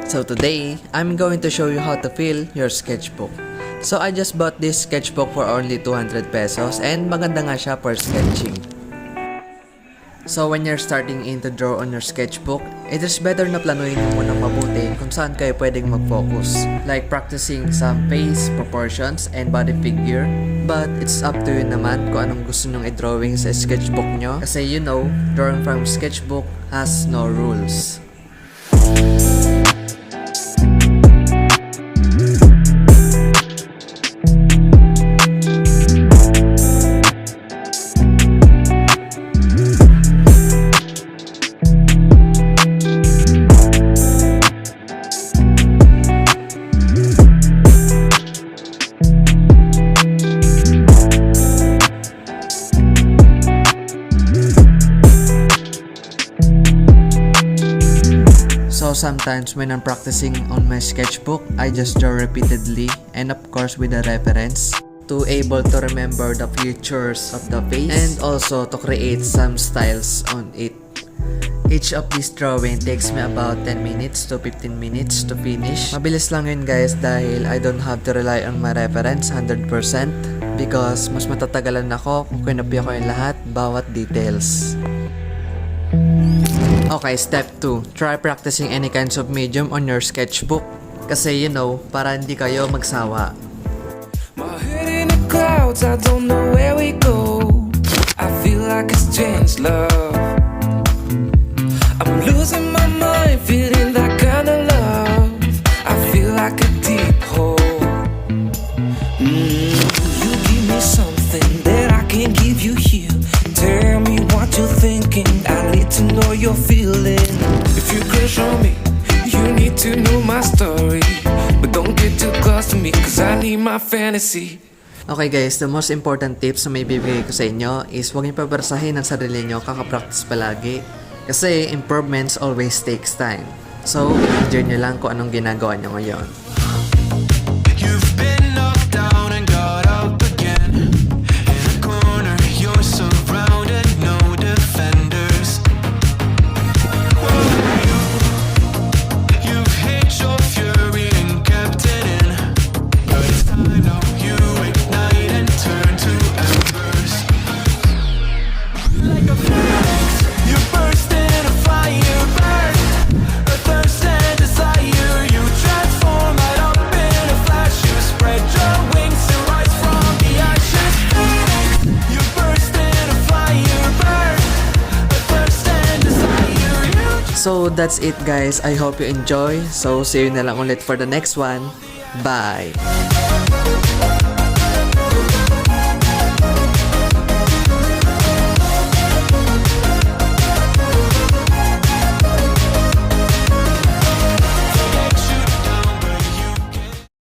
So today, I'm going to show you how to fill your sketchbook. So I just bought this sketchbook for only 200 pesos and maganda nga siya for sketching. So when you're starting in to draw on your sketchbook, it is better na planuhin mo muna mabuti kung saan kayo pwedeng mag-focus. Like practicing some face, proportions, and body figure. But it's up to you naman kung anong gusto nyong i-drawing sa sketchbook nyo. Kasi you know, drawing from sketchbook has no rules. So sometimes when I'm practicing on my sketchbook, I just draw repeatedly and of course with a reference to able to remember the features of the face and also to create some styles on it. Each of this drawing takes me about 10 minutes to 15 minutes to finish. Mabilis lang yun guys dahil I don't have to rely on my reference 100% because mas matatagalan ako kung kinopya ko yung lahat, bawat details. Okay, step 2. Try practicing any kinds of medium on your sketchbook. Kasi you know, para hindi kayo magsawa. My head in the clouds, I don't know where we go. I feel like a strange love. I'm losing my mind, feeling that kind of love. I feel like a deep hole. You give me something that I can't give you here. Tell me what you're thinking, I need to know your feeling. If you crush on me, you need to know my story. But don't get too close to me, cause I need my fantasy. Okay guys, the most important tips na may bibigay ko sa inyo is huwag niyo pabersahin ang sarili niyo kakapractice palagi. Kasi improvements always takes time. So, enjoy nyo lang kung anong ginagawa nyo ngayon. You've been knocked down and got up again. In a corner, you're surrounded, no defenders. You've hid your fury and kept it in. But it's time now you ignite and turn to embers. Like a phoenix, you burst in a fire burn. A thirst and desire, you transform right up in a flash. You spread your wings to rise from the ashes. Phoenix, you burst in a fire burn. A thirst and desire, you. So, that's it guys. I hope you enjoy. So, see you na lang ulit for the next one. Bye!